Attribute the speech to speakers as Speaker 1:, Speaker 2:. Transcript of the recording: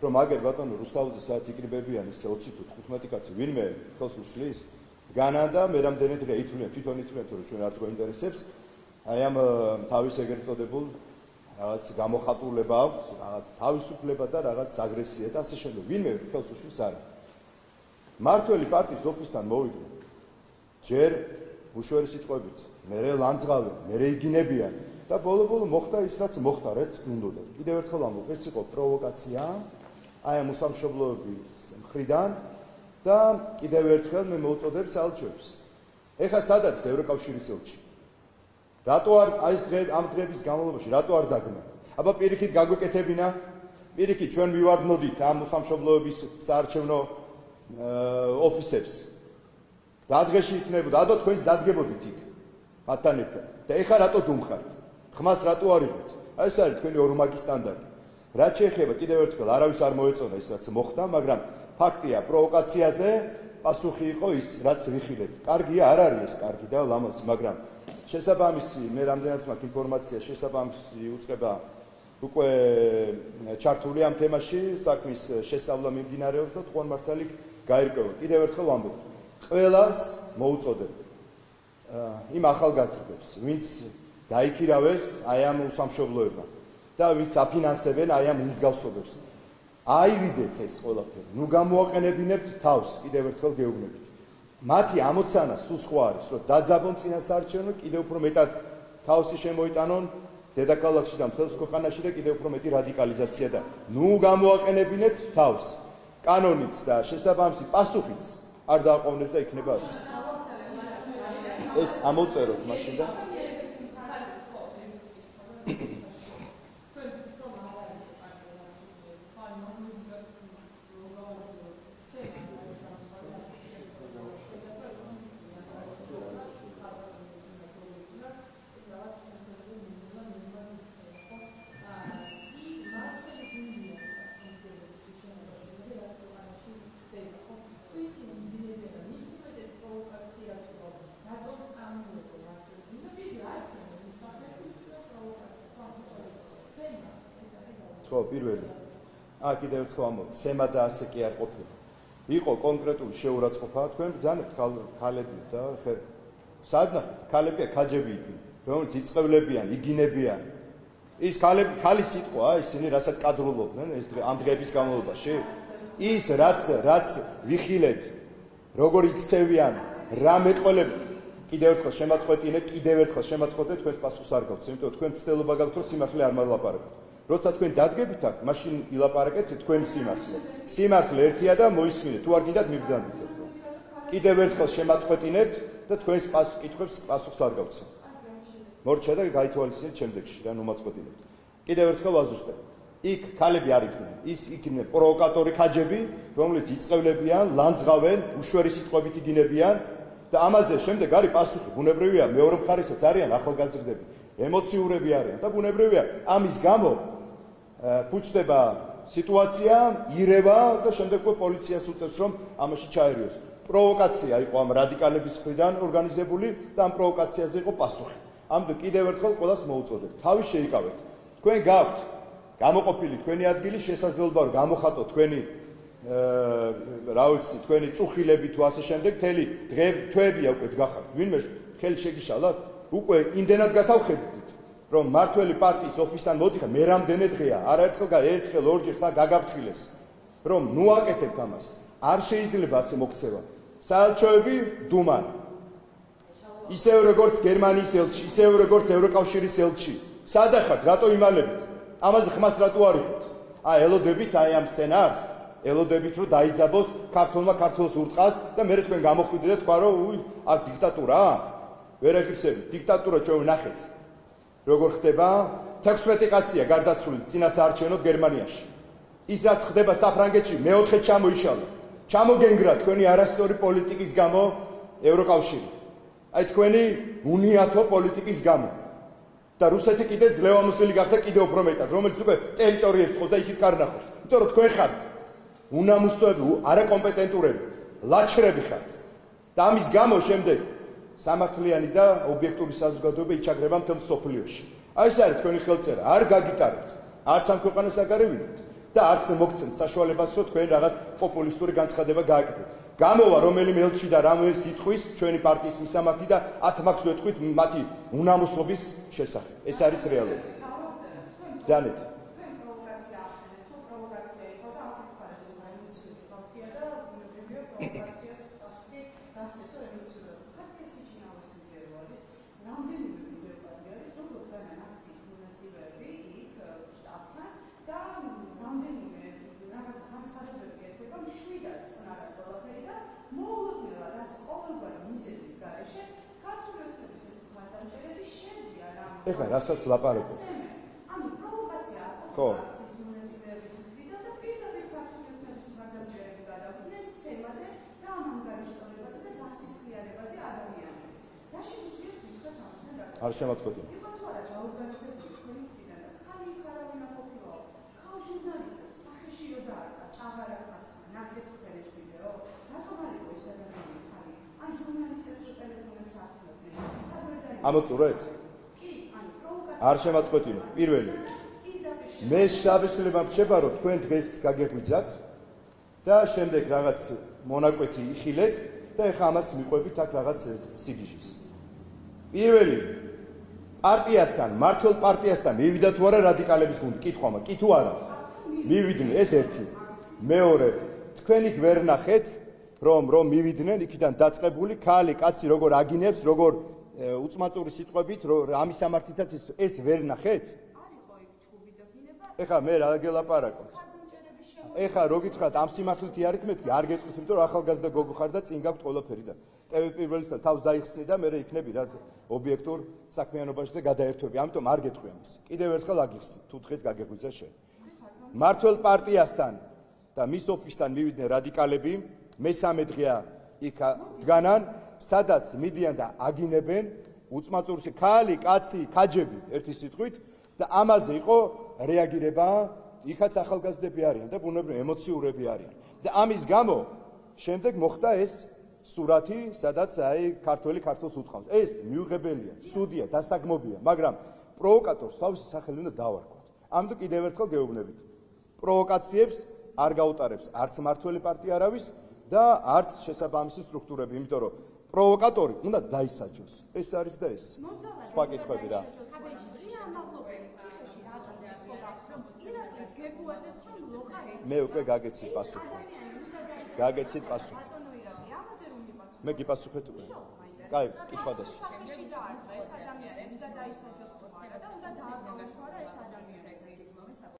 Speaker 1: რომ აგერ ბატონო რუსთავზე სადაც იკრიბებიან ისე 20 თუ 15 კაცი ვინმე ხელს უშლის დგანა და მე რამდენი დღე ითვლიან თვითონ ითვლიან რომ ჩვენ არც გვაინტერესებს აი ამ თავის ეგრეთ წოდებულ რაღაც გამოხატულება აქვს რაღაც თავისუფლება და რაღაც აგრესია და ასე შემდეგ ვინმე ხელს უშლის არა მართველი პარტიის ოფისთან მოვიდა ჯერ უშუალო სიტყვებით მერე ლანძღავენ მერე იგინებიან და ბოლო-ბოლო მოხდა ის რაც მოხდა რაც უნდოდა კიდევ ერთხელ ამბობ ეს იყო პროვოკაცია აი ამ უსამშობლოების მხრიდან და კიდევ ერთხელ მე მოვწოდებ საელჩოებს ეხლა სად არის ევროკავშირის ელჩი რატო არ აი ეს დღე ამ დღეების განმავლობაში რატო არ დაგნა აბა პირიქით გაგვეკეთებინა პირიქით ჩვენ მივარდნოდით ამ უსამშობლოების საარჩევნო ოფისებს რა დღეში იქნებოდა ალბათ თქვენს დადგებოდით იქ მათთან ერთად და ეხლა რატო დუმხართ ხმას რატო არ იღებთ აი ეს არის თქვენი ორმაგი სტანდარტი რაც შეეხება კიდევ ერთხელ არავის არ მოეწონა ის რაც მოხდა მაგრამ ფაქტია პროვოკაციაზე პასუხი იყო ის რაც ვიხილეთ კარგია არ არის ეს კარგი და ლამაზი მაგრამ შესაბამისი მე რამდენიც მაქვს ინფორმაცია შესაბამისი უწყება უკვე ჩართული ამ თემაში საქმის შესწავლა მიმდინარეობს და თქვენ მართალი გაირკვევა კიდევ ერთხელ ვამბობ ყველას მოუწოდებ იმ ახალგაზრდებს ვინც დაიქირავეს აი ამ უსამშობლოებმა და ვინც აფინანსებენ აი ამ უმსგავსობებს აივიდეთ ეს ყველაფერი ნუ გამოაყენებინებთ თავს კიდევ ერთხელ გეუბნებით მათი ამოცანა სულ სხვა არის რომ დაძაბონ წინასაარჩევნო კიდევ უფრო მეტად თავისი შემოიტანონ დედაქალაქში და მთელს ქვეყანაში და კიდევ უფრო მეტი რადიკალიზაცია და ნუ გამოაყენებინებთ თავს კანონიც და შესაბამისი პასუხიც არ დააყოვნებს და იქნება ასე ეს ამოწეროთ მაშინ და ხო პირველი კიდევ ერთხელ ამბობ სემა და ასე კი არ ყოფილა იყო კონკრეტული შეურაცხყოფა თქვენ ბრძანებთ ქალები და ხე სად ნახეთ ქალებია ქაჯები იდგნენ რომელიც იწევლებიან იგინებიან ის ქალები ქალი სიტყვა ისინი რასაც კადრულობდნენ ეს ამ დღეების განმავლობაში ის რაც ვიხილეთ როგორ იქცევიან რა მეტყოლები კიდევ ერთხელ შემაწყვეტინეთ კიდევ ერთხელ შემაწყვეტეთ თქვენს პასუხს არ გაქვთ იმიტომ თქვენ ცდილობა გაქვთ რომ სიმართლე არ მალაპარაკოთ როცა თქვენ დადგებით აქ, მაშინ ილაპარაკეთ თქვენი სიმართლე. სიმართლე ერთია და მოისმინეთ, თუ არ გინდათ მიბრძანდით. კიდევ ერთხელ შემაწყვეტინეთ და თქვენს კითხვებს პასუხს არ გავცემ. მორჩა და გაითვალისწინეთ შემდეგში რა ნომაწყვეტინებთ. კიდევ ერთხელ ვაზუსტებ. იქ ქალები არ იდგნენ. ის იქნებ პროვოკატორი ქაჯები, რომლებიც იწევლებიან, ლანძღავენ, უშვერი სიტყვებით იგინებიან და ამაზე შემდეგ არის პასუხი. ბუნებრივია, მეორე მხარესაც არიან ახალგაზრდები, ემოციურები არიან და ბუნებრივია, ამის გამო ფუჭდება სიტუაცია, ირევა და შემდეგ პოლიციას უწევს რომ ამაში ჩაერიოს. პროვოკაცია იყო ამ რადიკალების მხრიდან ორგანიზებული და ამ პროვოკაციაზე იყო პასუხი. ამიტომ კიდევ ერთხელ ყველას მოუწოდებ. თავის შეიკავეთ. თქვენ გაქვთ გამოყოფილი თქვენი ადგილი, შესაძლებლობა რომ გამოხატოთ თქვენი რა ვიცი, თქვენი წუხილები თუ ასე შემდეგ, მთელი თვეებია უკვე დგახართ. ვინმე ხელი შეგიშალათ? უკვე იმდენად გათავხედით, რომ მართველი პარტიის ოფისთან მოდიხარ, მე რამდენი დღეა, ერთხელ ორჯერ გაგაფრთხილეს, რომ ნუ აკეთებთ ამას. არ შეიძლება ასე მოქცევა. საელჩოები დუმან. ისევ როგორც გერმანიის ელჩი, ისევ როგორც ევროკავშირის ელჩი. სადახართ, რატო იმალებით? ამაზე ხმას რატო არ იღებთ? ელოდებით აი ამ სცენარს, ელოდებით რომ დაიძაბოს ქართულმა ქართულს ურტყას და მე თქვენ გამოხვიდეთ და თქვა რომ აქ დიქტატურაა? ვერ ეგრისებით, დიქტატურა ჩვენ ვნახეთ. როგორ ხდება? 16 კაცია გარდაცვლილი წინასაარჩევნოდ გერმანიაში. ის რაც ხდება საფრანგეთში, მეოთხე ჩამოიშალა. ჩამოგენგრა თქვენი არასწორი პოლიტიკის გამო ევროკავშირი. აი თქვენი უნიათო პოლიტიკის გამო. და რუსეთი კიდე ძლევამოსილი გახდა კიდევ უფრო მეტად, რომელიც უკვე ტერიტორიებს თხოვს და იქით კარნახობს. იმიტომ რომ თქვენ ხართ უნამუსოები, არაკომპეტენტურები, ლაჩრები ხართ. და ამის გამო შემდეგ სამართლიანი და ობიექტური საზოგადოება იჩაგრება მთელ სოფლიოში. აი ეს არის თქვენი ხელწერა, არ გაგიტარებთ, არც ამ ქვეყანას არ გარევინებთ და და არც მოგცემთ საშუალებას, რომ თქვენ რაღაც პოპულისტური განცხადება გააკეთეთ. გამოვა რომელიმე ელჩი და რამე სიტყვის ჩვენი პარტიის მისამართი და 10 მაქვს ვეთქვით მათი უნამოსობის შესახებ. ეს არის რეალობა. ზანეთ. ეხლა რასაც ლაპარაკობ? ხო. არ შემოწყვეტი. ამოწურეთ? არ შემოწყვეტინო. პირველი. მე შაბესლება მრჩება, რომ თქვენ დღეს გაგეღვიძათ და შემდეგ რაღაც მონაკვეთი იხილეთ და ეხა ამას მიყვებით აქ რაღაც სიგიჟის. პირველი. პარტიასთან, მართლ პარტიასთან მივიდა თუ არა რადიკალების გუნდი? კითხვა მაქვს, კი თუ არა? მივიდნენ, ეს ერთი. მეორე, თქვენ იქ ვერ ნახეთ, რომ მივიდნენ იქიდან დაწყებული ქალი, კაცი როგორ აგინებს, როგორ უწმაწური სიტყვებით, ამის ამართითაც ეს ვერ ნახეთ? ეხა მე რა გელაპარაკოთ? ეხა რო გითხრათ ამ სიმართლეთი არით მეთქი, არ გეტყვით, იმიტომ რომ ახალგაზრდა გოგო ხარ და წინ გაქვთ ყველაფერი და TV პირველისთან თავს დაიხსნი და მე იქნები რა ობიექტურ საქმიანობაში და გადაერთვები. ამიტომ არ გეტყვი ამას. კიდევ ერთხელ აგიხსნი, თუ დღეს გაგეღვიძა შენ. მართლ პარტიასთან და მის ოფისთან მივიდნენ რადიკალები, მესამე დღეა იქ დგანან, სადაც მიდიან და აგინებენ უწმაწურს ქალი, კაცი, ქაჯები ერთი სიტყვით და ამაზე იყო რეაგირება, იქაც ახალგაზრდები არიან და ბუნებრივი ემოციურები არიან. და ამის გამო შემდეგ მოხდა ეს სურათი, სადაც ქართველს უთხოვს. ეს მიუღებელია, სუდია, დასაგმობია, მაგრამ პროვოკატორს თავისი სახელი უნდა დავარქვათ. ამიტომ კიდევ ერთხელ გეუბნებით. პროვოკაციებს არ გაუტარებს არც მართველი პარტია არავის და არც შესაბამისი სტრუქტურები, იმიტომ რომ პროვოკატორი უნდა დაისაჯოს. ეს არის და ეს. სხვა კითხვები რა. მე უკვე გაგეცით პასუხი. გაგეცით პასუხი. მე გიპასუხეთ უკვე. კაი, კითხვა დასვა.